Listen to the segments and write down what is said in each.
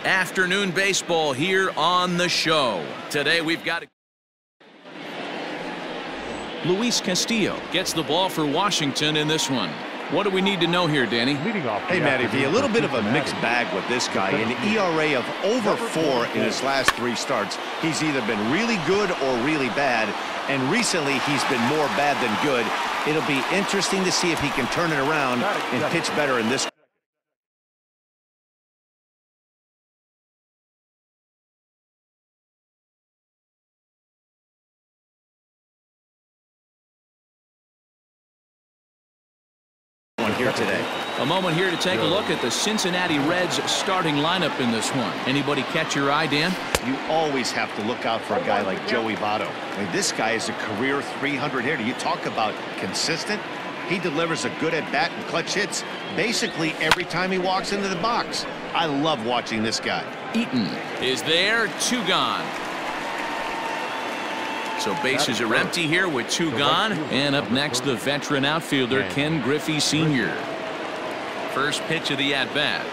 Afternoon baseball here on the show. Today we've got Luis Castillo gets the ball for Washington in this one. What do we need to know here, Danny? Hey, Matty V, a little bit of a mixed bag with this guy. An ERA of over 4 in his last 3 starts. He's either been really good or really bad, and recently he's been more bad than good. It'll be interesting to see if he can turn it around and pitch better in this. Here today. A moment here to take a look at the Cincinnati Reds starting lineup in this one. Anybody catch your eye, Dan? You always have to look out for a guy like Joey Votto. I mean, this guy is a career 300 hitter. You talk about consistent. He delivers a good at-bat and clutch hits basically every time he walks into the box. I love watching this guy. Eaton is there, 2 gone. So bases are empty here with 2 gone. And up next, the veteran outfielder, Ken Griffey Sr. First pitch of the at-bat.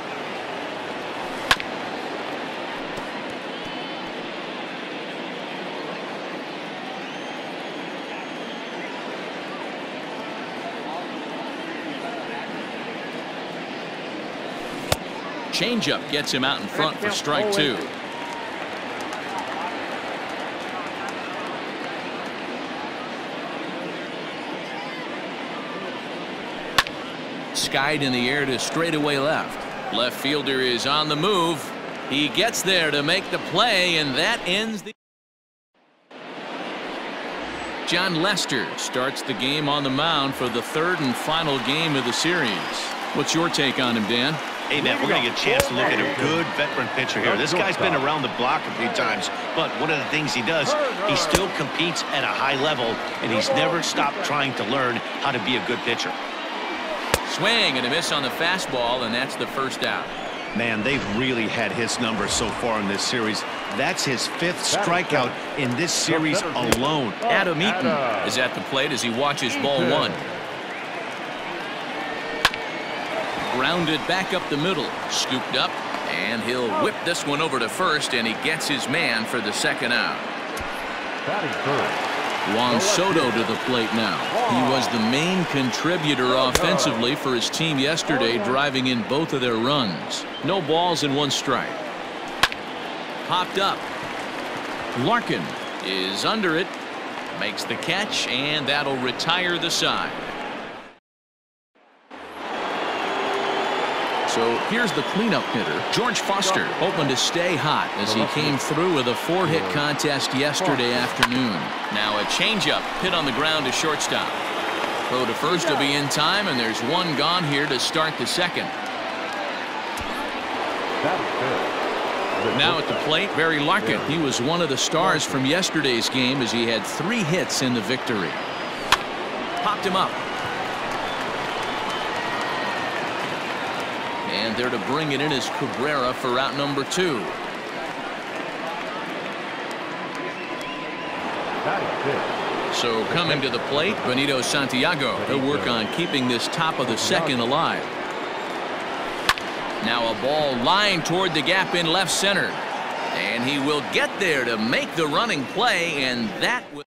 Changeup gets him out in front for strike 2. Skied in the air to straightaway left. Left fielder is on the move. He gets there to make the play, and that ends the. John Lester starts the game on the mound for the 3rd and final game of the series. What's your take on him, Dan? Hey, man, we're going to get a chance to look at a good veteran pitcher here. This guy's been around the block a few times, but one of the things he does, he still competes at a high level, and he's never stopped trying to learn how to be a good pitcher. Swing and a miss on the fastball, and that's the first out. Man, they've really had his numbers so far in this series. That's his 5th strikeout in this series alone. Adam Eaton is at the plate as he watches ball 1. Grounded back up the middle, scooped up, and he'll whip this one over to first, and he gets his man for the 2nd out. Juan Soto to the plate now. He was the main contributor offensively for his team yesterday, driving in both of their runs. No balls and 1 strike. Popped up. Larkin is under it, makes the catch, and that'll retire the side. So here's the cleanup hitter, George Foster, hoping to stay hot as he came through with a 4-hit contest yesterday afternoon. Now a changeup hit on the ground to shortstop. Throw to first will be in time, and there's 1 gone here to start the 2nd. Now at the plate, Barry Larkin. He was one of the stars from yesterday's game as he had 3 hits in the victory. Popped him up. And there to bring it in is Cabrera for out number 2. So coming to the plate, Benito Santiago. He'll work on keeping this top of the 2nd alive. Now a ball lined toward the gap in left center. And he will get there to make the running play, and that will.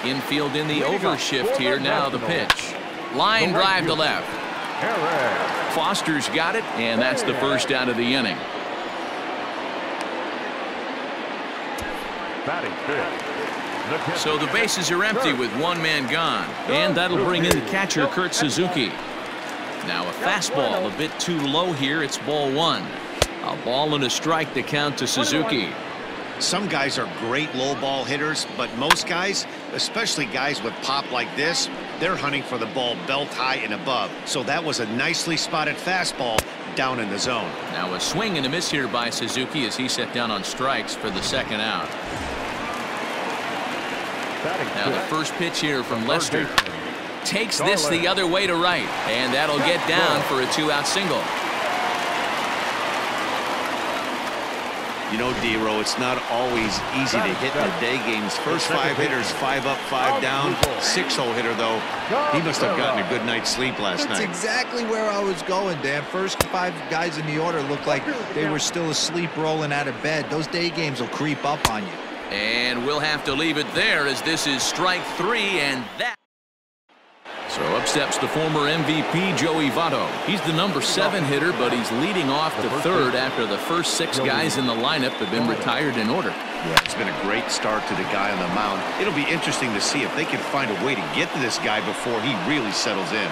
Infield in the overshift here. Now the pitch. Line drive to left. Foster's got it, and that's the first out of the inning. So the bases are empty with 1 man gone, and that'll bring in the catcher, Kurt Suzuki. Now a fastball a bit too low here. It's ball 1. A ball and a strike to count to Suzuki. Some guys are great low ball hitters, but most guys, especially guys with pop like this, they're hunting for the ball belt high and above. So that was a nicely spotted fastball down in the zone. Now a swing and a miss here by Suzuki as he set down on strikes for the 2nd out. Now the first pitch here from Lester. Takes this the other way to right, and that'll get down for a 2-out single. You know, D-Row, it's not always easy to hit in the day games. First 5 hitters, 5 up, 5 down. 6-hole hitter, though, he must have gotten a good night's sleep last night. That's exactly where I was going, Dan. First 5 guys in the order looked like they were still asleep rolling out of bed. Those day games will creep up on you. And we'll have to leave it there as this is strike 3, and that. So up steps the former MVP, Joey Votto. He's the number 7 hitter, but he's leading off the 3rd after the first 6 guys in the lineup have been retired in order. Yeah, it's been a great start to the guy on the mound. It'll be interesting to see if they can find a way to get to this guy before he really settles in.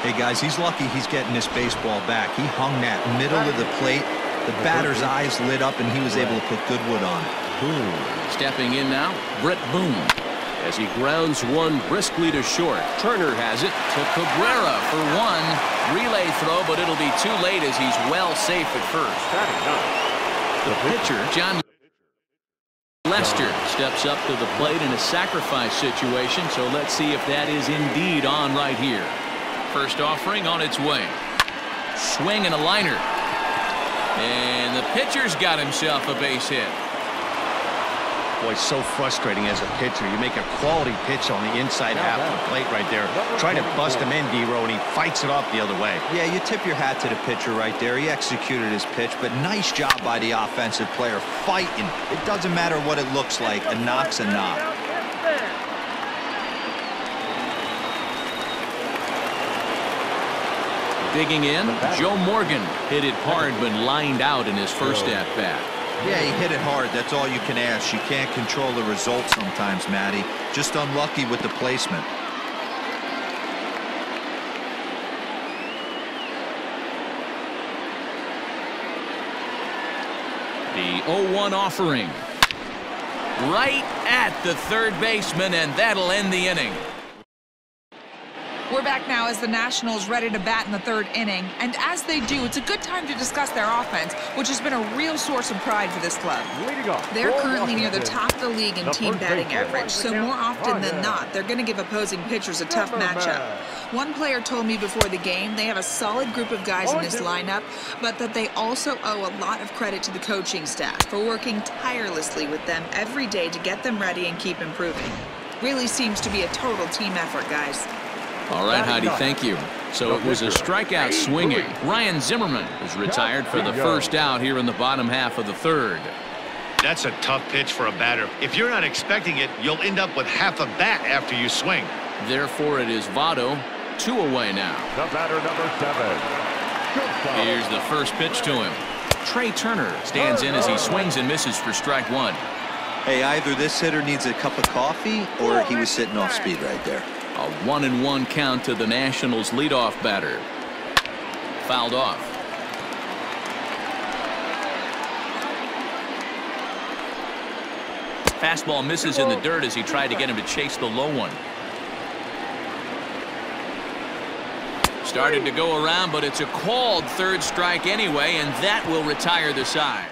Hey, guys, he's lucky he's getting this baseball back. He hung that middle of the plate. The batter's eyes lit up, and he was able to put good wood on it. Stepping in now, Brett Boone. As he grounds one briskly to short. Turner has it to Cabrera for 1. Relay throw, but it'll be too late as he's well safe at first. The pitcher, John Lester, steps up to the plate in a sacrifice situation, so let's see if that is indeed on right here. First offering on its way. Swing and a liner. And the pitcher's got himself a base hit. Boy, so frustrating as a pitcher. You make a quality pitch on the inside half of the plate right there. Try to bust him in, D-Row, and he fights it off the other way. Yeah, you tip your hat to the pitcher right there. He executed his pitch, but nice job by the offensive player fighting. It doesn't matter what it looks like. A knock's a knock. Digging in, Joe Morgan hit it hard but lined out in his first at-bat. Yeah, he hit it hard. That's all you can ask. You can't control the result sometimes, Matty. Just unlucky with the placement. The 0-1 offering. Right at the third baseman, and that'll end the inning. We're back now as the Nationals ready to bat in the 3rd inning. And as they do, it's a good time to discuss their offense, which has been a real source of pride for this club. They're currently near the top of the league in team batting average, so more often than not, they're going to give opposing pitchers a tough matchup. One player told me before the game they have a solid group of guys in this lineup, but that they also owe a lot of credit to the coaching staff for working tirelessly with them every day to get them ready and keep improving. Really seems to be a total team effort, guys. All right, Heidi, thank you. So it was a strikeout swinging. Ryan Zimmerman is retired for the first out here in the bottom half of the 3rd. That's a tough pitch for a batter. If you're not expecting it, you'll end up with half a bat after you swing. Therefore, it is Votto, 2 away now. The batter, number 7. Here's the first pitch to him. Trey Turner stands in as he swings and misses for strike 1. Hey, either this hitter needs a cup of coffee or he was sitting off speed right there. A 1-1 count to the Nationals' leadoff batter. Fouled off. Fastball misses in the dirt as he tried to get him to chase the low one. Started to go around, but it's a called 3rd strike anyway, and that will retire the side.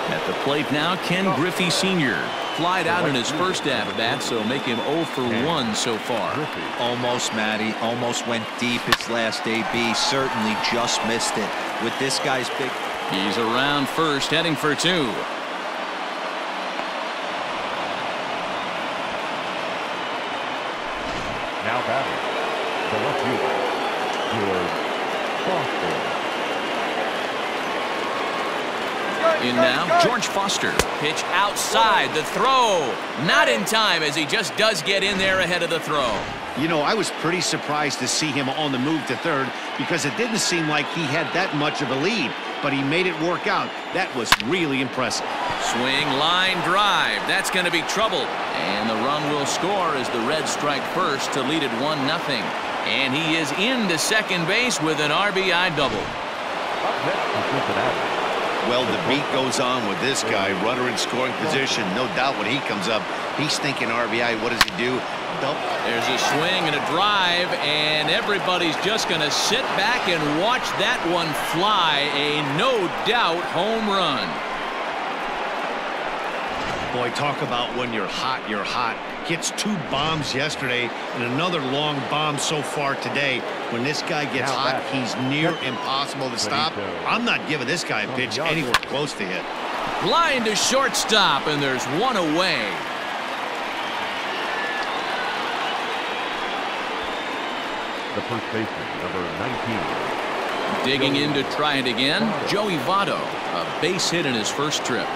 At the plate now, Ken Griffey Sr. Flied out in his first at-bat, so make him 0 for 1 so far. Almost, Matty. Almost went deep his last AB. Certainly just missed it. With this guy's big... He's around first, heading for 2. Now batting, the left fielder, George Foster. In now, George Foster. Pitch outside. The throw. Not in time as he just does get in there ahead of the throw. You know, I was pretty surprised to see him on the move to 3rd because it didn't seem like he had that much of a lead, but he made it work out. That was really impressive. Swing, line, drive. That's going to be trouble. And the run will score as the Reds strike first to lead it 1-0. And he is into second base with an RBI double. Well, the beat goes on with this guy. Runner in scoring position. No doubt when he comes up, he's thinking RBI. What does he do? There's a swing and a drive, and everybody's just going to sit back and watch that one fly. A no-doubt home run. Boy, talk about when you're hot, you're hot. Gets 2 bombs yesterday and another long bomb so far today. When this guy gets hot, he's near impossible to stop. I'm not giving this guy a pitch anywhere close to hit. Line to shortstop, and there's one away. The first baseman, number 19. Digging in to try it again, Joey Votto. A base hit in his first trip.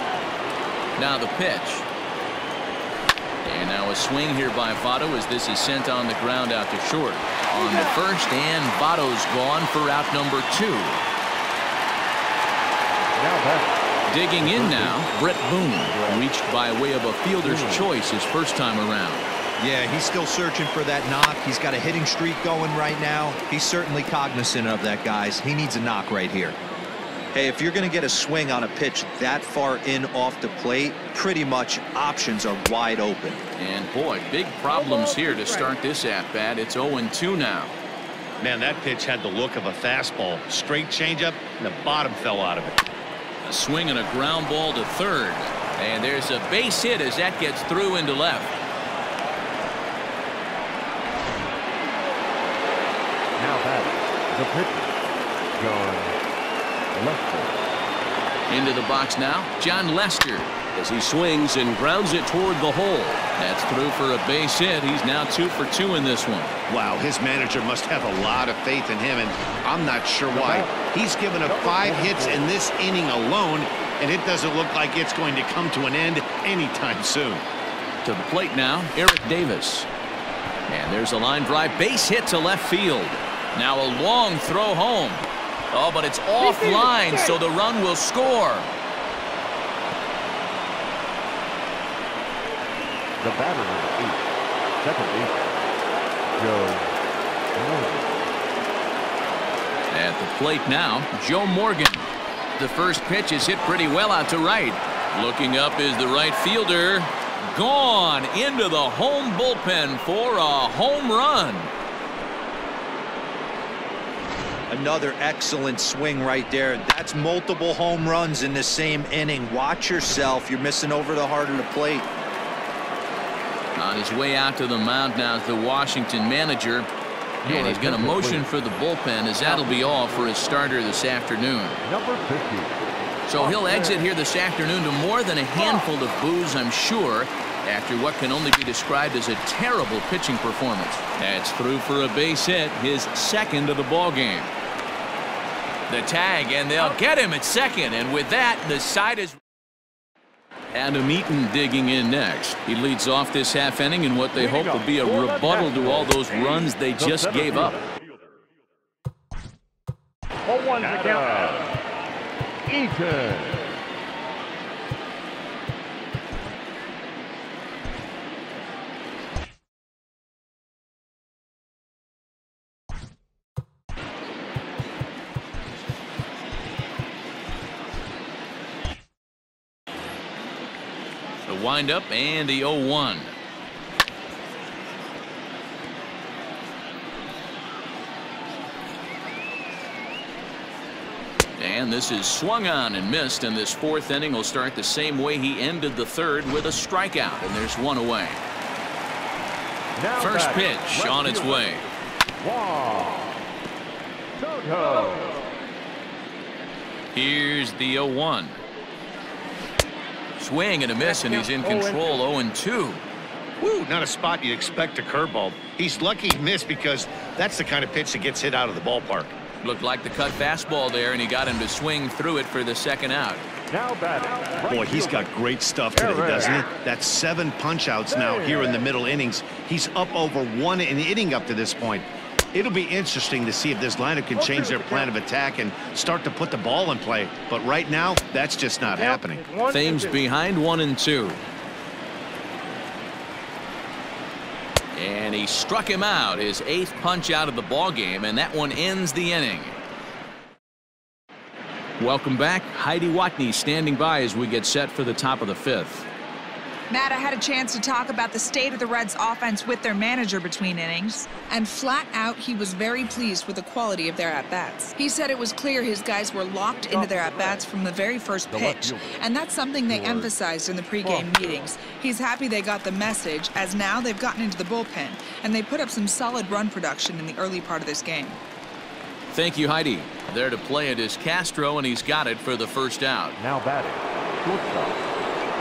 Now the pitch. And now a swing here by Votto as this is sent on the ground out to short. On the first, and Votto's gone for out number 2. Now back. Digging in now, Brett Boone. Reached by way of a fielder's choice his first time around. Yeah, he's still searching for that knock. He's got a hitting streak going right now. He's certainly cognizant of that, guys. He needs a knock right here. Hey, if you're going to get a swing on a pitch that far in off the plate, pretty much options are wide open. And boy, big problems here to start this at-bat. It's 0-2 now. Man, that pitch had the look of a fastball. Straight changeup, and the bottom fell out of it. A swing and a ground ball to third. And there's a base hit as that gets through into left. Now back. The pitcher, John Lester. Into the box now, John Lester, as he swings and grounds it toward the hole. That's through for a base hit. He's now 2 for 2 in this one. Wow, his manager must have a lot of faith in him, and I'm not sure why. He's given up 5 hits in this inning alone, and it doesn't look like it's going to come to an end anytime soon. To the plate now, Eric Davis. And there's a line drive base hit to left field. Now a long throw home. Oh, but it's offline, so the run will score. The batter, number 8, second baseman, Joe Morgan. At the plate now, Joe Morgan. The first pitch is hit pretty well out to right. Looking up is the right fielder. Gone into the home bullpen for a home run. Another excellent swing right there. That's multiple home runs in the same inning. Watch yourself. You're missing over the heart of the plate. On his way out to the mound now is the Washington manager. And he's going to motion for the bullpen as that'll be all for his starter this afternoon. Number 50. So he'll exit here this afternoon to more than a handful of boos, I'm sure, after what can only be described as a terrible pitching performance. That's through for a base hit, his second of the ball game. The tag, and they'll get him at second, and with that, the side is. Adam Eaton digging in next. He leads off this half inning in what they hope will be a rebuttal to all those runs they just gave up. 0-1 to count. Eaton. The windup and the 0-1. And this is swung on and missed, and this fourth inning will start the same way he ended the third, with a strikeout, and there's one away. First pitch on its way. Here's the 0-1. Swing and a miss, and he's in control. 0-2. Woo, not a spot you'd expect a curveball. He's lucky he missed, because that's the kind of pitch that gets hit out of the ballpark. Looked like the cut fastball there, and he got him to swing through it for the second out. Now batting. Boy, he's got great stuff today, doesn't he? That's 7 punch-outs now here in the middle innings. He's up over 1 an inning up to this point. It'll be interesting to see if this lineup can change their plan of attack and start to put the ball in play. But right now, that's just not happening. Thames behind 1-2. And he struck him out, his 8th punch out of the ball game, and that one ends the inning. Welcome back. Heidi Watney standing by as we get set for the top of the 5th. Matt, I had a chance to talk about the state of the Reds' offense with their manager between innings, and flat out, he was very pleased with the quality of their at-bats. He said it was clear his guys were locked into their at-bats from the very first pitch, and that's something they emphasized in the pregame meetings. He's happy they got the message, as now they've gotten into the bullpen, and they put up some solid run production in the early part of this game. Thank you, Heidi. There to play it is Castro, and he's got it for the first out. Now batting, shortstop.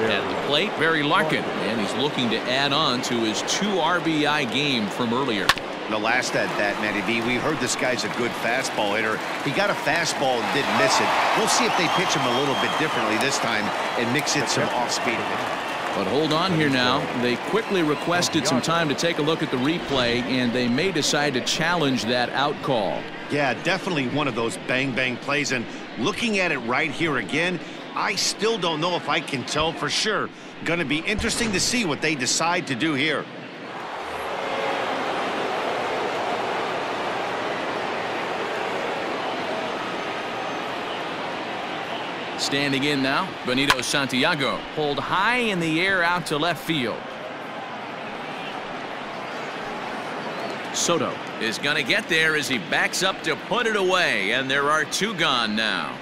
At the plate, Barry Larkin, and he's looking to add on to his 2 RBI game from earlier. The last at that, Matty V, we heard this guy's a good fastball hitter. He got a fastball and didn't miss it. We'll see if they pitch him a little bit differently this time and mix in some off-speed. But hold on here now. They quickly requested some time to take a look at the replay, and they may decide to challenge that out call. Yeah, definitely one of those bang-bang plays. And looking at it right here again, I still don't know if I can tell for sure. Going to be interesting to see what they decide to do here. Standing in now, Benito Santiago. Pulled high in the air out to left field. Soto is going to get there as he backs up to put it away, and there are 2 gone now.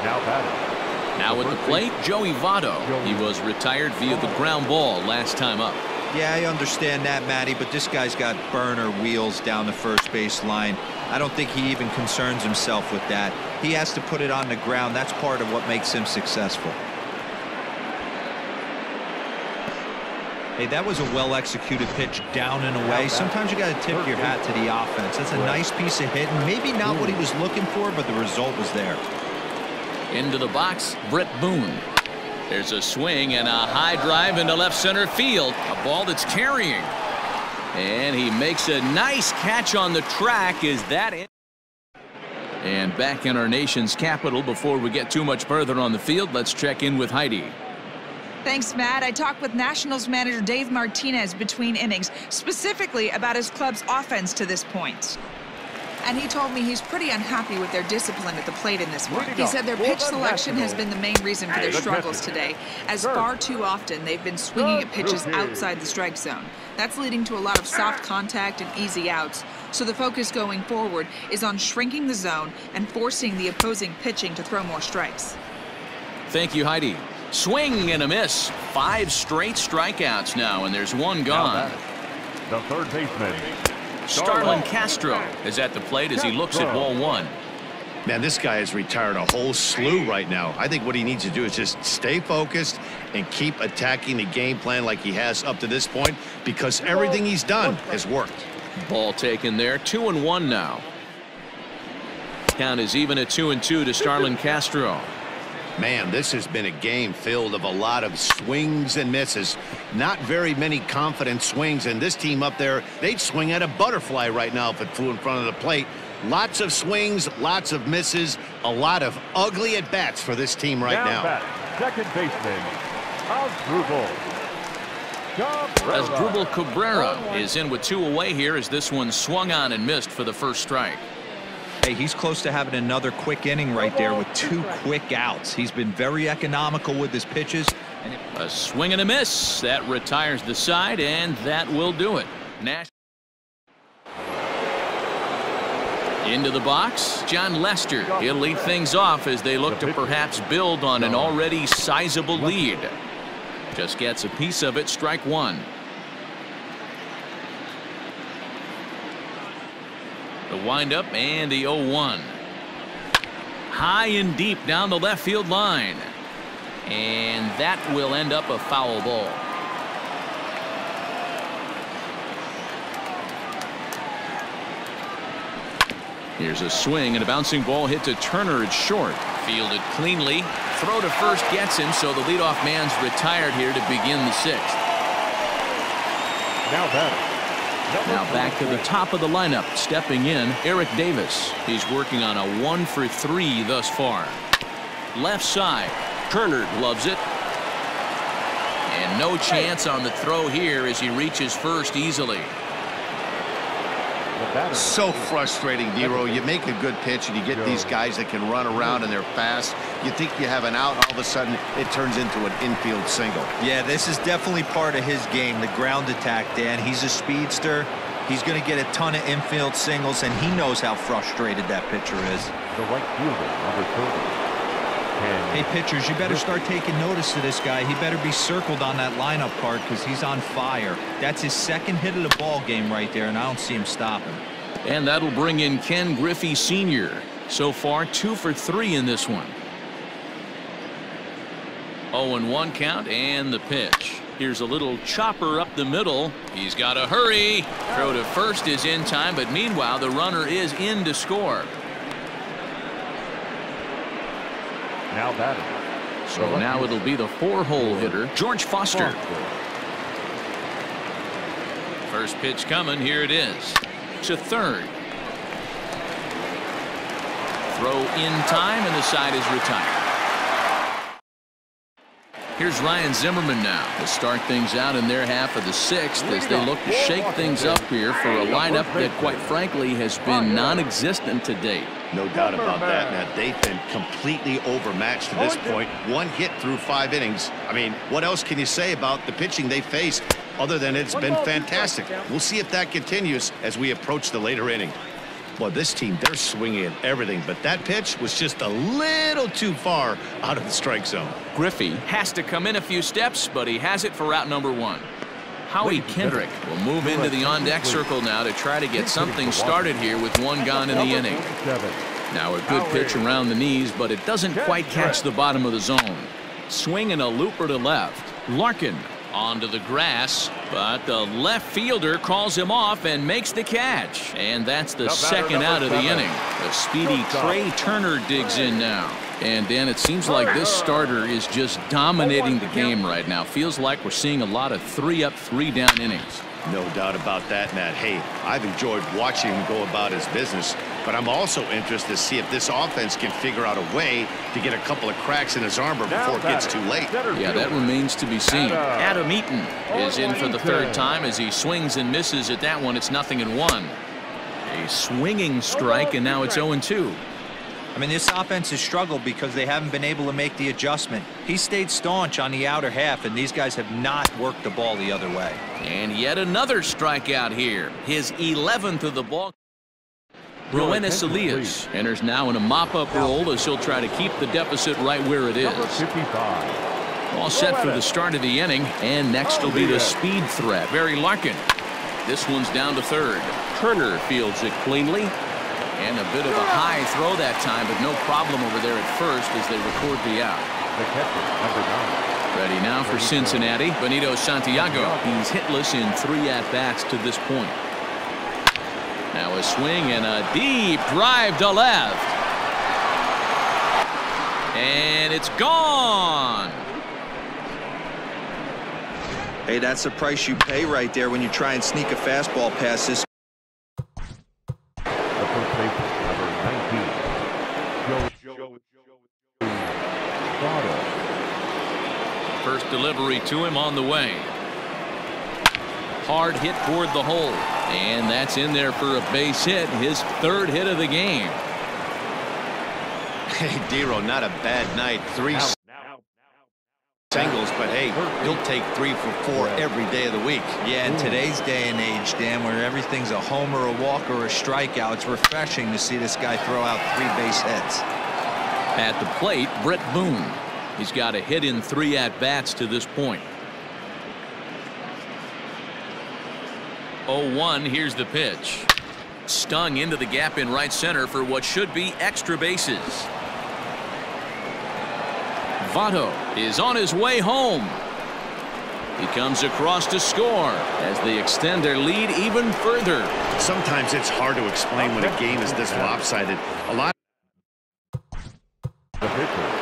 Now batting. Now at the plate, Joey Votto. He was retired via the ground ball last time up. Yeah, I understand that, Matty, but this guy's got burner wheels down the first base line. I don't think he even concerns himself with that. He has to put it on the ground. That's part of what makes him successful. Hey, that was a well-executed pitch down and away. Sometimes you got to tip your hat to the offense. That's a nice piece of hitting. Maybe not what he was looking for, but the result was there. Into the box, Brett Boone. There's a swing and a high drive into left center field. A ball that's carrying. And he makes a nice catch on the track. Is that it? And back in our nation's capital, before we get too much further on the field, let's check in with Heidi. Thanks, Matt. I talked with Nationals manager Dave Martinez between innings, specifically about his club's offense to this point. And he told me he's pretty unhappy with their discipline at the plate in this one. He said their pitch selection has been the main reason for their struggles today, as far too often they've been swinging at pitches outside the strike zone. That's leading to a lot of soft contact and easy outs. So the focus going forward is on shrinking the zone and forcing the opposing pitching to throw more strikes. Thank you, Heidi. Swing and a miss. 5 straight strikeouts now, and there's 1 gone. The third baseman, Starlin Castro is at the plate as he looks at ball 1. Man, this guy has retired a whole slew right now. I think what he needs to do is just stay focused and keep attacking the game plan like he has up to this point, because everything he's done has worked. Ball taken there. 2-1 now. Count is even at 2-2 to Starlin Castro. Man, this has been a game filled of a lot of swings and misses. Not very many confident swings, and this team up there, they'd swing at a butterfly right now if it flew in front of the plate. Lots of swings, lots of misses, a lot of ugly at-bats for this team right now. Second baseman, Asdrubal Cabrera is in with 2 away here as this one swung on and missed for the first strike. Hey, he's close to having another quick inning right there with 2 quick outs. He's been very economical with his pitches. A swing and a miss. That retires the side, and that will do it. Into the box, John Lester. He'll lead things off as they look to perhaps build on an already sizable lead. Just gets a piece of it, strike 1. The windup and the 0-1. High and deep down the left field line. And that will end up a foul ball. Here's a swing and a bouncing ball hit to Turner at short. Fielded cleanly. Throw to first gets him, so the leadoff man's retired here to begin the 6th. now batting. Now back to the top of the lineup, stepping in, Eric Davis. He's working on a 1 for 3 thus far. Left side, Turner loves it. And no chance on the throw here as he reaches first easily. So frustrating, Dero. You make a good pitch and you get these guys that can run around and they're fast. You think you have an out, all of a sudden it turns into an infield single. Yeah, this is definitely part of his game, the ground attack, Dan. He's a speedster. He's going to get a ton of infield singles, and he knows how frustrated that pitcher is. The right fielder, number 30. Hey, pitchers, you better start taking notice of this guy. He better be circled on that lineup card because he's on fire. That's his second hit of the ball game right there, and I don't see him stopping. And that'll bring in Ken Griffey Sr. So far, 2 for 3 in this one. 0-1 count and the pitch. Here's a little chopper up the middle. He's got to hurry. Throw to first is in time, but meanwhile, the runner is in to score. Now batting. So now it'll be the 4-hole hitter, George Foster. First pitch coming. Here it is. To third. Throw in time, and the side is retired. Here's Ryan Zimmerman now to start things out in their half of the 6th as they look to shake things up here for a lineup that, quite frankly, has been non-existent to date. No doubt about that. Now, they've been completely overmatched to this point. 1 hit through 5 innings. I mean, what else can you say about the pitching they faced other than it's been fantastic? We'll see if that continues as we approach the later inning. Well, this team, they're swinging at everything, but that pitch was just a little too far out of the strike zone. Griffey has to come in a few steps, but he has it for out number 1. Howie Kendrick will move into the on-deck circle now to try to get something started here with 1 gone in the inning. Now a good pitch around the knees, but it doesn't quite catch the bottom of the zone. Swinging a looper to left. Larkin onto the grass, but the left fielder calls him off and makes the catch. And that's the second out of the inning. The speedy Trey Turner digs in now. And Dan, it seems like this starter is just dominating the game right now. Feels like we're seeing a lot of 3-up, 3-down innings. No doubt about that, Matt. Hey, I've enjoyed watching him go about his business, but I'm also interested to see if this offense can figure out a way to get a couple of cracks in his armor before it gets too late. Yeah, that remains to be seen. Adam Eaton is in for the 3rd time as he swings and misses at that one. It's 0-1. A swinging strike, and now it's 0-2. I mean, this offense has struggled because they haven't been able to make the adjustment. He stayed staunch on the outer half, and these guys have not worked the ball the other way. And yet another strikeout here. His 11th of the ball. Roenis Elias enters now in a mop-up role as he'll try to keep the deficit right where it is. All set for the start of the inning, and next will be the speed threat, Barry Larkin. This one's down to third. Turner fields it cleanly. And a bit of a high throw that time, but no problem over there at first as they record the out. The catcher, number 9. Ready now for Cincinnati. Benito Santiago. He's hitless in 3 at-bats to this point. Now a swing and a deep drive to left. And it's gone. Hey, that's the price you pay right there when you try and sneak a fastball past this. First delivery to him on the way. Hard hit toward the hole. And that's in there for a base hit. His 3rd hit of the game. Hey, Dero, not a bad night. 3 singles, but hey, he'll take 3 for 4 every day of the week. Yeah, in today's day and age, Dan, where everything's a homer, a walk, or a strikeout, it's refreshing to see this guy throw out 3 base hits. At the plate, Brett Boone. He's got a hit in 3 at-bats to this point. 0-1. Here's the pitch. Stung into the gap in right center for what should be extra bases. Votto is on his way home. He comes across to score as they extend their lead even further. Sometimes it's hard to explain when a game is this lopsided. A lot. The pitcher.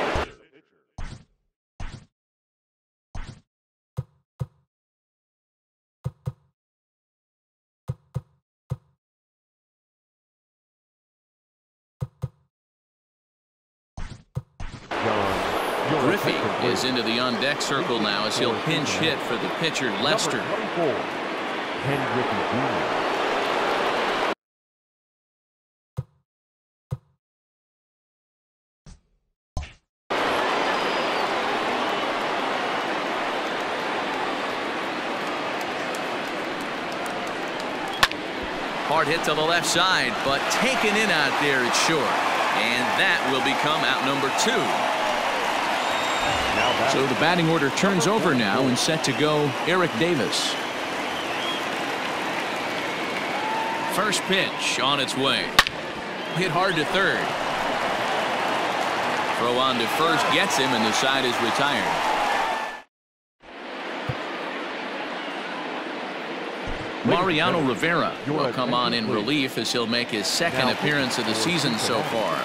Griffey is into the on-deck circle now as he'll pinch hit for the pitcher, Lester. Ken Griffey Jr. Hard hit to the left side, but taken in out there, it's short. And that will become out number 2. So the batting order turns over now and set to go Eric Davis. First pitch on its way. Hit hard to third. Throw on to first gets him, and the side is retired. Mariano Rivera will come on in relief as he'll make his second appearance of the season so far.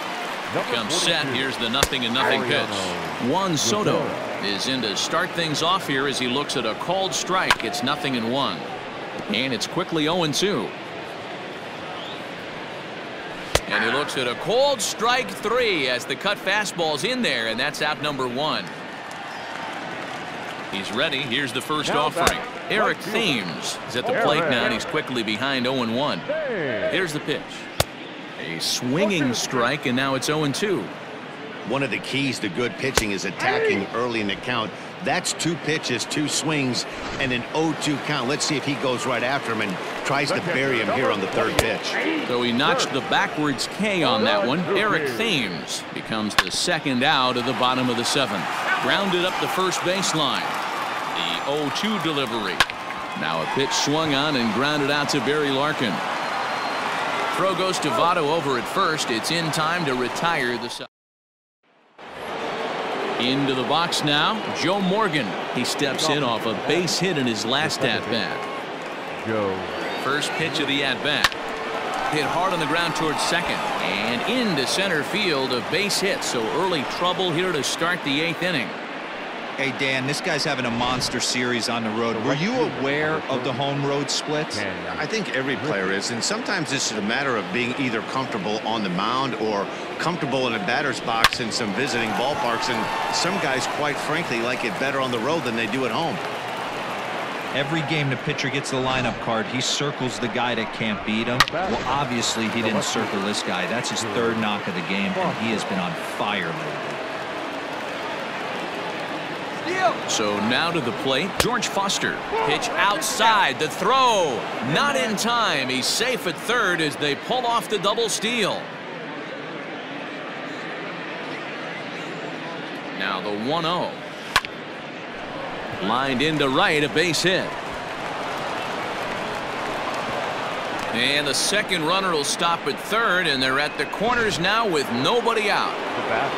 Comes set. Here's the 0-0 pitch. Juan Soto is in to start things off here as he looks at a called strike. It's 0-1. And it's quickly 0-2. And he looks at a called strike 3 as the cut fastball's in there, and that's out number 1. He's ready. Here's the first offering. Eric Thames is at the plate now, and he's quickly behind 0-1. Here's the pitch. A swinging strike, and now it's 0-2. One of the keys to good pitching is attacking early in the count. That's 2 pitches, 2 swings, and an 0-2 count. Let's see if he goes right after him and tries to bury him here on the 3rd pitch. So he notched the backwards K on that one. Eric Thames becomes the 2nd out of the bottom of the 7th. Grounded up the first baseline. The 0-2 delivery. Now a pitch swung on and grounded out to Barry Larkin. Throw goes to Votto over at first. It's in time to retire the side. Into the box now, Joe Morgan. He steps in off a base hit in his last at-bat. First pitch of the at-bat. Hit hard on the ground towards second. And into center field, a base hit. So early trouble here to start the 8th inning. Hey, Dan, this guy's having a monster series on the road. Were you aware of the home road splits? I think every player is, and sometimes it's a matter of being either comfortable on the mound or comfortable in a batter's box in some visiting ballparks, and some guys, quite frankly, like it better on the road than they do at home. Every game the pitcher gets the lineup card, he circles the guy that can't beat him. Well, obviously, he didn't circle this guy. That's his 3rd knock of the game, and he has been on fire lately. So now to the plate, George Foster. Pitch outside, the throw. Not in time. He's safe at 3rd as they pull off the double steal. Now the 1-0. Lined into right, a base hit. And the second runner will stop at 3rd, and they're at the corners now with nobody out. The bat,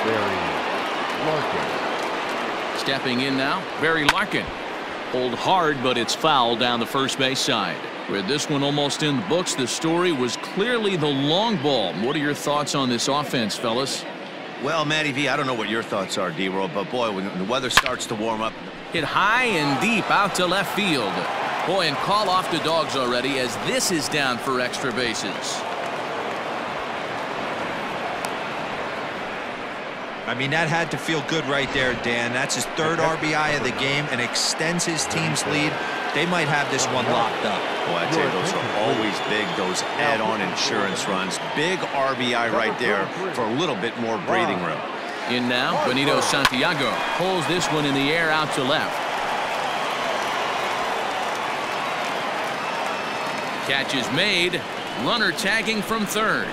number 11. Larkin. Stepping in now, Barry Larkin. Pulled hard, but it's foul down the first base side. With this one almost in the books, the story was clearly the long ball. What are your thoughts on this offense, fellas? Well, Matty V, I don't know what your thoughts are, D-Roll, but boy, when the weather starts to warm up. Hit high and deep out to left field. Boy, and call off the dogs already as this is down for extra bases. I mean, that had to feel good right there, Dan. That's his 3rd RBI of the game and extends his team's lead. They might have this one locked up. Boy, I tell you, those are always big, those add-on insurance runs. Big RBI right there for a little bit more breathing room. In now, Benito Santiago pulls this one in the air out to left. Catch is made. Runner tagging from 3rd.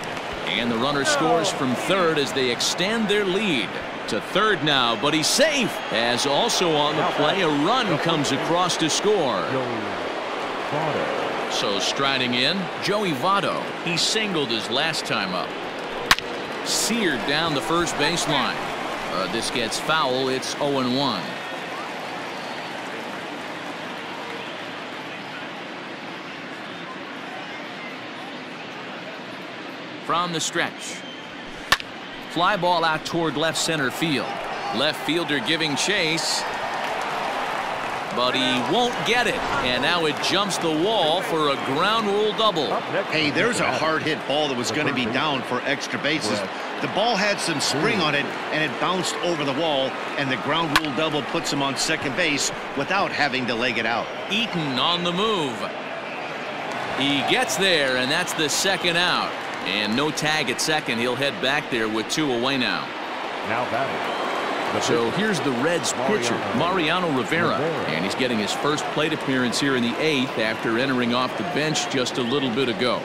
And the runner scores from 3rd as they extend their lead to 3rd now, but he's safe. As also on the play, a run comes across to score. So striding in, Joey Votto. He singled his last time up. Seared down the first baseline. This gets foul. It's 0-1. From the stretch. Fly ball out toward left center field. Left fielder giving chase. But he won't get it. And now it jumps the wall for a ground rule double. Hey, there's a hard hit ball that was going to be down for extra bases. The ball had some spring on it, and it bounced over the wall, and the ground rule double puts him on second base without having to leg it out. Eaton on the move. He gets there, and that's the 2nd out. And no tag at second. He'll head back there with 2 away now. Now batting, So here's the Reds pitcher, Mariano Rivera, and he's getting his first plate appearance here in the 8th after entering off the bench just a little bit ago.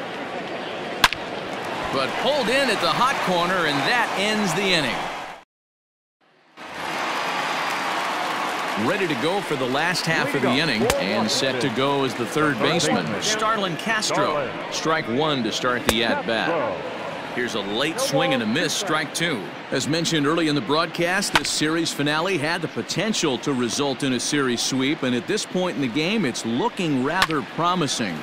But pulled in at the hot corner, and that ends the inning. Ready to go for the last half of the inning, and set to go as the third baseman, Starlin Castro. Strike one to start the at-bat. Here's a late swing and a miss, strike two. As mentioned early in the broadcast, this series finale had the potential to result in a series sweep, and at this point in the game, it's looking rather promising.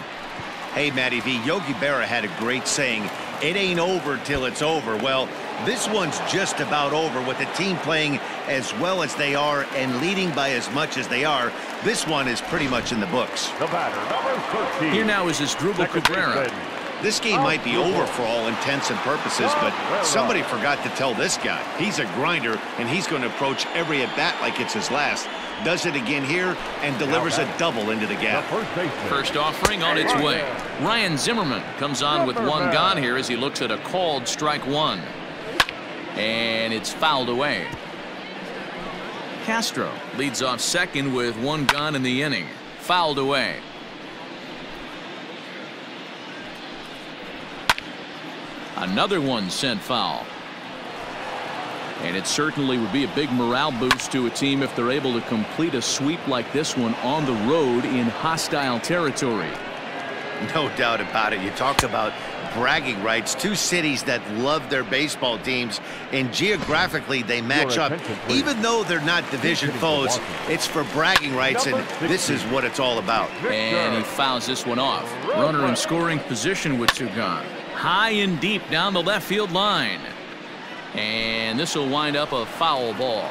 Hey, Matty V, Yogi Berra had a great saying, "It ain't over till it's over." Well, this one's just about over with the team playing as well as they are and leading by as much as they are. This one is pretty much in the books. The batter, number 13. Here now is Asdrubal Cabrera. This game might be over for all intents and purposes, but somebody forgot to tell this guy. He's a grinder, and he's going to approach every at-bat like it's his last. Does it again here and delivers a double into the gap. First offering on its way. Ryan Zimmerman comes on with one gone here as he looks at a called strike one. And it's fouled away. Castro leads off second with one gone in the inning. Fouled away. Another one sent foul. And it certainly would be a big morale boost to a team if they're able to complete a sweep like this one on the road in hostile territory. No doubt about it. You talk about bragging rights. Two cities that love their baseball teams, and geographically they match up. Even though they're not division foes, it's for bragging rights, and this is what it's all about. And he fouls this one off. Runner in scoring position with two gone. High and deep down the left field line. And this will wind up a foul ball.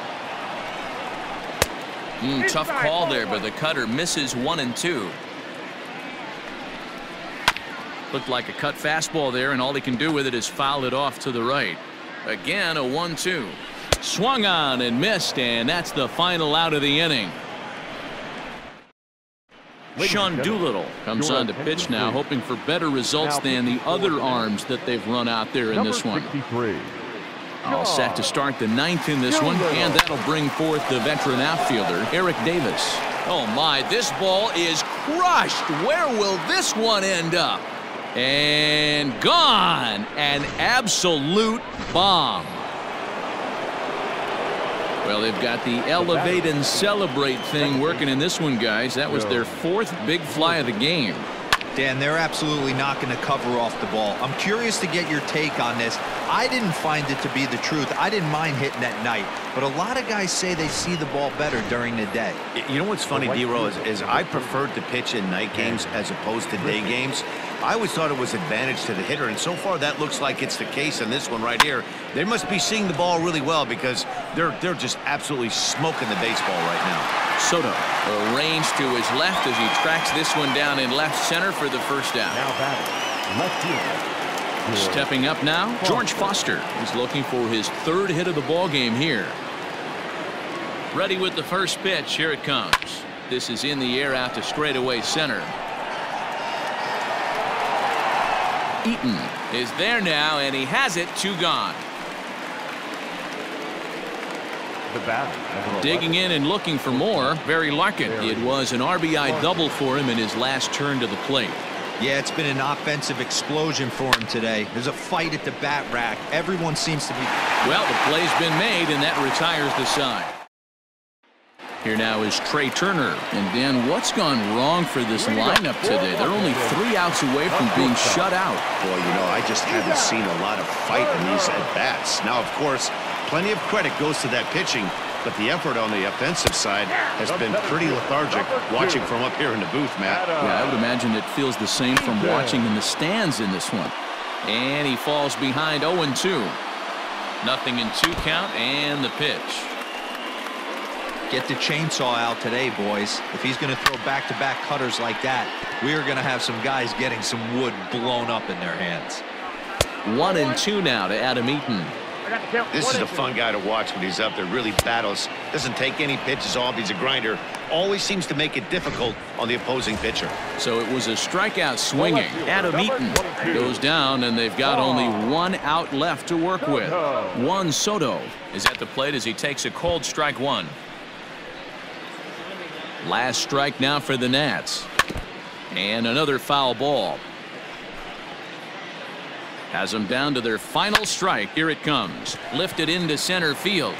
Tough call there, but the cutter misses 1 and 2. Looked like a cut fastball there, and all he can do with it is foul it off to the right. Again, a 1-2. Swung on and missed, and that's the final out of the inning. Sean Doolittle comes on to pitch now, hoping for better results than the other arms that they've run out there in this one. All set to start the 9th in this one, and that'll bring forth the veteran outfielder, Eric Davis. Oh my, this ball is crushed. Where will this one end up? And gone. An absolute bomb. Well, they've got the elevate and celebrate thing working in this one, guys. That was their 4th big fly of the game. Dan, they're absolutely not going to cover off the ball. I'm curious to get your take on this. I didn't find it to be the truth. I didn't mind hitting at night, but a lot of guys say they see the ball better during the day. You know what's funny, D-Row, is I preferred to pitch in night games as opposed to day games. I always thought it was advantage to the hitter, and so far that looks like it's the case in this one right here. They must be seeing the ball really well because they're just absolutely smoking the baseball right now. Soto arranged to his left as he tracks this one down in left center for the first out. Now batting, left fielder. Stepping up now, George Foster is looking for his 3rd hit of the ball game here. Ready with the first pitch. Here it comes. This is in the air out to straightaway center. Eaton is there now, and he has it. 2 gone. The batter, digging in and looking for more, Barry Larkin. It was an RBI double for him in his last turn to the plate. Yeah, it's been an offensive explosion for him today. There's a fight at the bat rack. Everyone seems to be... Well, the play's been made, and that retires the side. Here now is Trey Turner. And Dan, what's gone wrong for this lineup today? They're only 3 outs away from being shut out. Boy, you know, I just haven't seen a lot of fight in these at-bats. Now, of course, plenty of credit goes to that pitching, but the effort on the offensive side has been pretty lethargic watching from up here in the booth, Matt. Yeah, I would imagine it feels the same from watching in the stands in this one. And he falls behind 0-2. Nothing in 2 count, and the pitch. Get the chainsaw out today, boys. If he's going to throw back-to-back cutters like that, we are going to have some guys getting some wood blown up in their hands. 1-2 now to Adam Eaton. This is a fun guy to watch when he's up there. Really battles. Doesn't take any pitches off. He's a grinder. Always seems to make it difficult on the opposing pitcher. So it was a strikeout swinging. Adam Eaton goes down, and they've got only one out left to work with. Juan Soto is at the plate as he takes a cold strike one. Last strike now for the Nats. And another foul ball. Has them down to their final strike. Here it comes. Lifted into center field.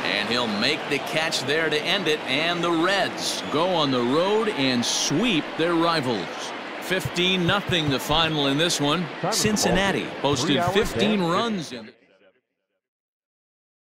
And he'll make the catch there to end it. And the Reds go on the road and sweep their rivals. 15-0 the final in this one. Cincinnati posted 15 runs in